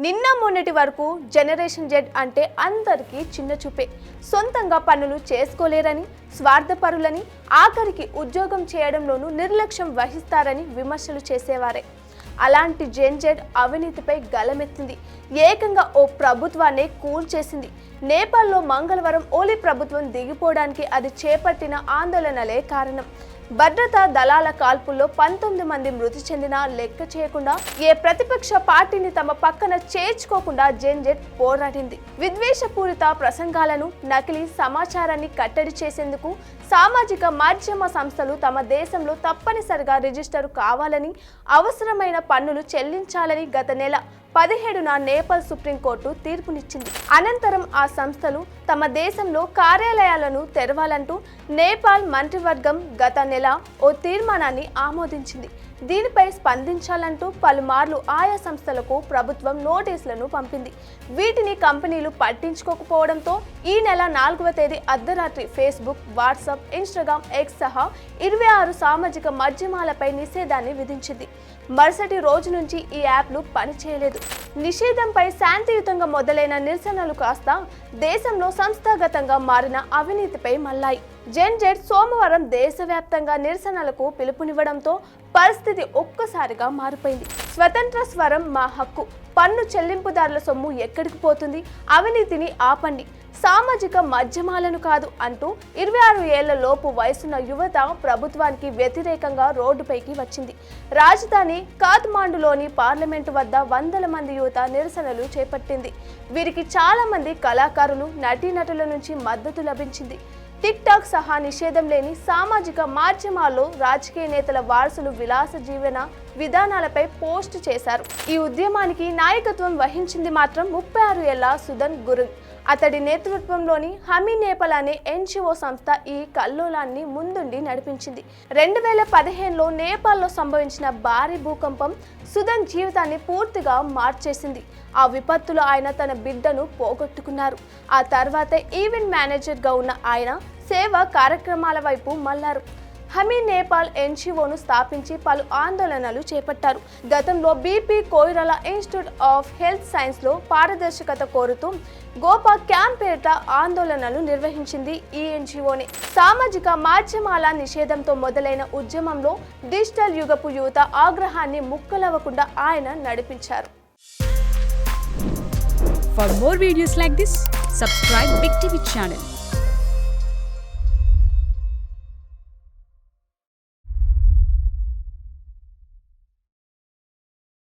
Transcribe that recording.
నిన్న మొన్నటి వరకు జనరేషన్ జెడ్ అంటే అందరికీ చిన్న చూపే. సొంతంగా పనులు చేసుకోలేరని, స్వార్థపరులని, ఆఖరికి ఉద్యోగం చేయడంలోనూ నిర్లక్ష్యం వహిస్తారని విమర్శలు చేసేవారే. అలాంటి జెన్ జెడ్ అవినీతిపై గలమెత్తింది. ఏకంగా ఓ ప్రభుత్వాన్ని కూల్చేసింది. నేపాల్లో మంగళవారం ఓలీ ప్రభుత్వం దిగిపోవడానికి అది చేపట్టిన ఆందోళనలే కారణం. భద్రతా దళాల కాల్పుల్లో 19 మంది మృతి చెందినా లెక్క చేయకుండా ఏ ప్రతిపక్ష పార్టీని తమ పక్కన చేర్చుకోకుండా జెన్ జెడ్ పోరాడింది. విద్వేషపూరిత ప్రసంగాలను, నకిలీ సమాచారాన్ని కట్టడి చేసేందుకు సామాజిక మాధ్యమ సంస్థలు తమ దేశంలో తప్పనిసరిగా రిజిస్టర్ కావాలని, అవసరమైన పన్నులు చెల్లించాలని గత నెల 17న నేపాల్ సుప్రీంకోర్టు తీర్పునిచ్చింది. అనంతరం ఆ సంస్థలు తమ దేశంలో కార్యాలయాలను తెరవాలంటూ నేపాల్ మంత్రివర్గం గత నెల ఓ తీర్మానాన్ని ఆమోదించింది. దీనిపై స్పందించాలంటూ పలుమార్లు ఆయా సంస్థలకు ప్రభుత్వం నోటీసులను పంపింది. వీటిని కంపెనీలు పట్టించుకోకపోవడంతో ఈ నెల 4వ తేదీ అర్ధరాత్రి ఫేస్బుక్, వాట్సాప్, ఇన్స్టాగ్రామ్, ఎక్స్ సహా 26 సామాజిక మాధ్యమాలపై నిషేధాన్ని విధించింది. మరుసటి రోజు నుంచి ఈ యాప్లు పనిచేయలేదు. నిషేధంపై శాంతియుతంగా మొదలైన నిరసనలు కాస్త దేశంలో సంస్థాగతంగా మారిన అవినీతిపై మల్లాయి. జెన్ జెడ్ సోమవారం దేశవ్యాప్తంగా నిరసనలకు పిలుపునివ్వడంతో పరిస్థితి ఒక్కసారిగా మారిపోయింది. స్వతంత్ర స్వరం మా హక్కు, పన్ను చెల్లింపుదారుల సొమ్ము ఎక్కడికి పోతుంది, అవినీతిని ఆపండి, సామాజిక మాధ్యమాలను కాదు అంటూ 26 ఏళ్ల లోపు వయసున్న యువత ప్రభుత్వానికి వ్యతిరేకంగా రోడ్డుపైకి వచ్చింది. రాజధాని కాథ్మాండులోని పార్లమెంటు వద్ద వందల మంది యువత నిరసనలు చేపట్టింది. వీరికి చాలా మంది కళాకారులు, నటీనటుల నుంచి మద్దతు లభించింది. టిక్ టాక్ సహా నిషేధం లేని సామాజిక మాధ్యమాల్లో రాజకీయ నేతల వారసులు విలాస జీవన విధానాలపై పోస్ట్ చేశారు. ఈ ఉద్యమానికి నాయకత్వం వహించింది మాత్రం 36 ఏళ్ల సుదన్ గురుంగ్. అతడి నేతృత్వంలోని హమీ నేపాల్ అనే ఎన్జిఓ సంస్థ ఈ కల్లోలాన్ని ముందుండి నడిపించింది. 2015లో నేపాల్లో సంభవించిన భారీ భూకంపం సుదన్ జీవితాన్ని పూర్తిగా మార్చేసింది. ఆ విపత్తులో ఆయన తన బిడ్డను పోగొట్టుకున్నారు. ఆ తర్వాత ఈవెంట్ మేనేజర్గా ఉన్న ఆయన సేవా కార్యక్రమాల వైపు మళ్లారు. హమీ నేపాల్ ఎన్జిఓను స్థాపించి పలు ఆందోళనలు చేపట్టారు. గతంలో BP Koirala institute of health సైన్స్లో పారదర్శకత కోరుతూ గోపా క్యాంప్ పేరిట ఆందోళనలు నిర్వహించింది ఈ ఎన్జిఓనే. సామాజిక మాధ్యమాల నిషేధంతో మొదలైన ఉద్యమంలో డిజిటల్ యుగపు యువత ఆగ్రహాన్ని ముక్కలవ్వకుండా ఆయన నడిపించారు. For more videos like this, subscribe Big TV channel.